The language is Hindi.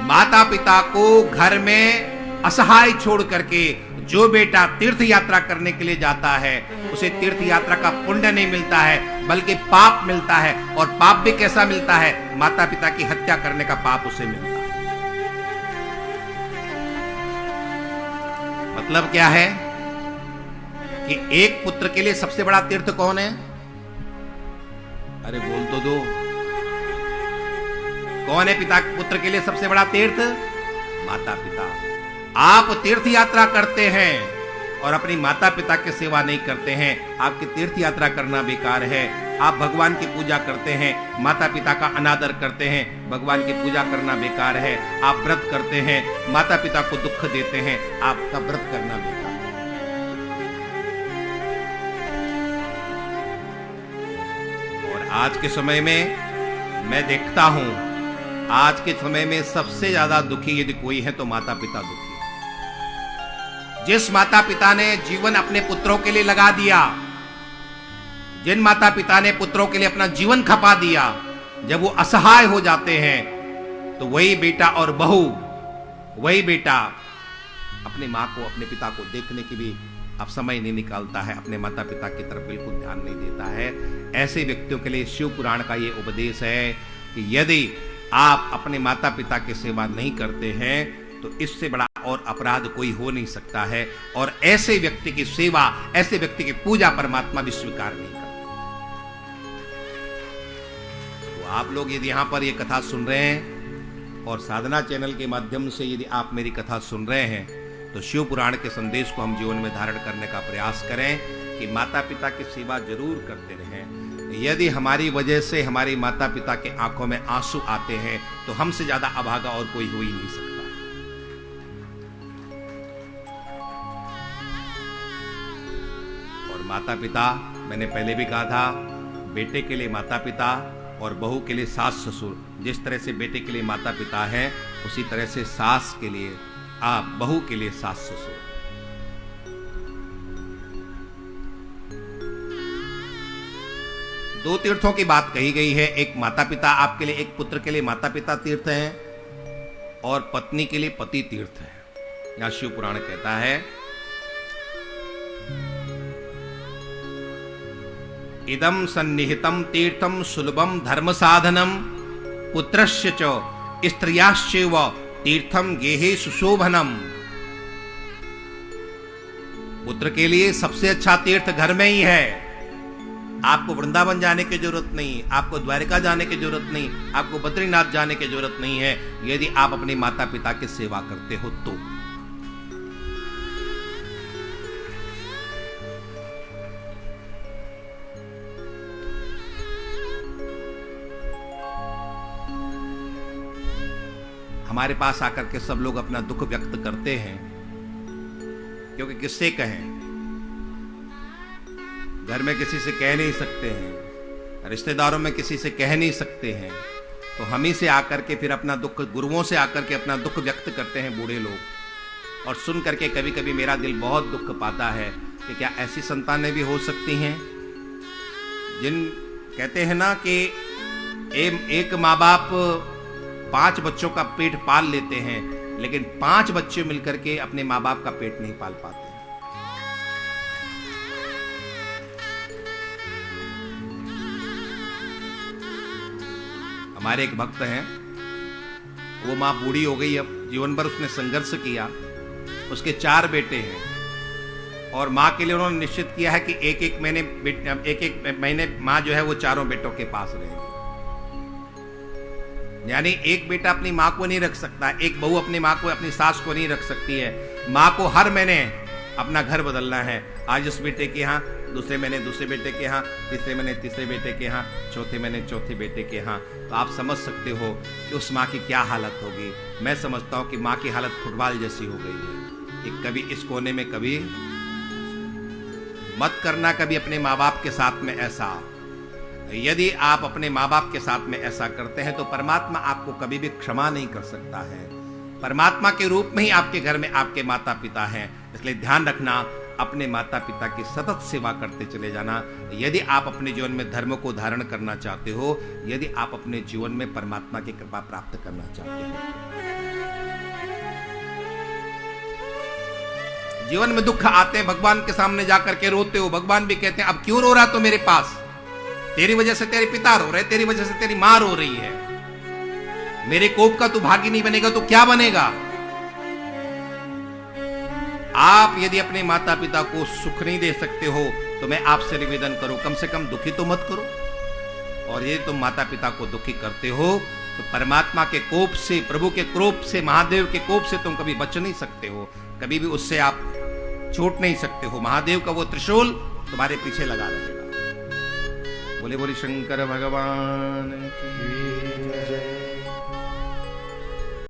माता पिता को घर में असहाय छोड़ करके जो बेटा तीर्थ यात्रा करने के लिए जाता है उसे तीर्थ यात्रा का पुण्य नहीं मिलता है बल्कि पाप मिलता है। और पाप भी कैसा मिलता है? माता पिता की हत्या करने का पाप उसे मिलता है। मतलब क्या है कि एक पुत्र के लिए सबसे बड़ा तीर्थ कौन है? अरे बोल तो दो, कौन है पिता पुत्र के लिए सबसे बड़ा तीर्थ? माता पिता। आप तीर्थ यात्रा करते हैं और अपनी माता पिता की सेवा नहीं करते हैं, आपकी तीर्थ यात्रा करना बेकार है। आप भगवान की पूजा करते हैं, माता पिता का अनादर करते हैं, भगवान की पूजा करना बेकार है। आप व्रत करते हैं, माता पिता को दुख देते हैं, आपका व्रत करना बेकार है। और आज के समय में मैं देखता हूं, आज के समय में सबसे ज्यादा दुखी यदि कोई है तो माता पिता दुखी। जिस माता पिता ने जीवन अपने पुत्रों के लिए लगा दिया, जिन माता पिता ने पुत्रों के लिए अपना जीवन खपा दिया, जब वो असहाय हो जाते हैं तो वही बेटा और बहू, वही बेटा अपनी मां को, अपने पिता को देखने की भी अब समय नहीं निकालता है, अपने माता पिता की तरफ बिल्कुल ध्यान नहीं देता है। ऐसे व्यक्तियों के लिए शिव पुराण का ये उपदेश है कि यदि आप अपने माता पिता की सेवा नहीं करते हैं तो इससे बड़ा और अपराध कोई हो नहीं सकता है। और ऐसे व्यक्ति की सेवा, ऐसे व्यक्ति की पूजा परमात्मा भी स्वीकार नहीं करता। तो आप लोग यदि यहां पर ये कथा सुन रहे हैं और साधना चैनल के माध्यम से यदि आप मेरी कथा सुन रहे हैं तो शिव पुराण के संदेश को हम जीवन में धारण करने का प्रयास करें कि माता पिता की सेवा जरूर करते रहें। यदि हमारी वजह से हमारी माता पिता के आंखों में आंसू आते हैं तो हमसे ज्यादा अभागा और कोई हो ही नहीं सकता। और माता पिता, मैंने पहले भी कहा था, बेटे के लिए माता पिता और बहू के लिए सास ससुर। जिस तरह से बेटे के लिए माता पिता है उसी तरह से सास के लिए, आप बहू के लिए सास ससुर। दो तीर्थों की बात कही गई है, एक माता पिता आपके लिए, एक पुत्र के लिए माता पिता तीर्थ है और पत्नी के लिए पति तीर्थ है। यहां शिव पुराण कहता है, इदम सन्निहितम तीर्थम सुलभम धर्म साधनम पुत्रस्य च स्त्रियाश्चैव तीर्थम गेहे सुशोभनम। पुत्र के लिए सबसे अच्छा तीर्थ घर में ही है। आपको वृंदावन जाने की जरूरत नहीं, आपको द्वारिका जाने की जरूरत नहीं, आपको बद्रीनाथ जाने की जरूरत नहीं है, यदि आप अपने माता पिता की सेवा करते हो तो। हमारे पास आकर के सब लोग अपना दुख व्यक्त करते हैं, क्योंकि किससे कहें, घर में किसी से कह नहीं सकते हैं, रिश्तेदारों में किसी से कह नहीं सकते हैं, तो हम ही से आकर के फिर अपना दुख, गुरुओं से आकर के अपना दुख व्यक्त करते हैं बूढ़े लोग। और सुन करके कभी कभी मेरा दिल बहुत दुख पाता है कि क्या ऐसी संतानें भी हो सकती हैं, जिन कहते हैं ना कि एक माँ बाप 5 बच्चों का पेट पाल लेते हैं, लेकिन 5 बच्चे मिलकर के अपने माँ बाप का पेट नहीं पाल पाते। हमारे एक भक्त हैं, वो माँ बूढ़ी हो गई, अब जीवन भर उसने संघर्ष किया, उसके 4 बेटे हैं और माँ के लिए उन्होंने निश्चित किया है कि एक एक महीने माँ जो है वो 4 बेटों के पास रहेगी। यानी एक बेटा अपनी माँ को नहीं रख सकता, एक बहू अपनी माँ को, अपनी सास को नहीं रख सकती है। माँ को हर महीने अपना घर बदलना है, आज उस बेटे के यहाँ, दूसरे महीने दूसरे बेटे के यहाँ, तीसरे महीने तीसरे बेटे के यहाँ, चौथे महीने चौथे बेटे के यहाँ। तो आप समझ सकते हो कि उस माँ की क्या हालत होगी। मैं समझता हूँ कि माँ की हालत फुटबॉल जैसी हो गई है कि कभी इस कोने में, कभी मत करना कभी अपने माँ बाप के साथ में ऐसा। यदि आप अपने माँ बाप के साथ में ऐसा करते हैं तो परमात्मा आपको कभी भी क्षमा नहीं कर सकता है। परमात्मा के रूप में ही आपके घर में आपके माता पिता हैं, इसलिए ध्यान रखना, अपने माता पिता की सतत सेवा करते चले जाना। यदि आप अपने जीवन में धर्म को धारण करना चाहते हो, यदि आप अपने जीवन में परमात्मा की कृपा प्राप्त करना चाहते हो। जीवन में दुख आते हैं, भगवान के सामने जाकर के रोते हो, भगवान भी कहते हैं अब क्यों रो रहा तो मेरे पास, तेरी वजह से तेरे पिता रो रहे, तेरी वजह से तेरी मां रो रही है, मेरे कोप का तू भागी नहीं बनेगा तो क्या बनेगा। आप यदि अपने माता पिता को सुख नहीं दे सकते हो तो मैं आपसे निवेदन करूं, कम से कम दुखी तो मत करो। और यदि तुम माता पिता को दुखी करते हो तो परमात्मा के कोप से, प्रभु के क्रोध से, महादेव के कोप से तुम कभी बच नहीं सकते हो, कभी भी उससे आप छूट नहीं सकते हो। महादेव का वो त्रिशूल तुम्हारे पीछे लगा रहेगा। बोले बोले शंकर भगवान की जय।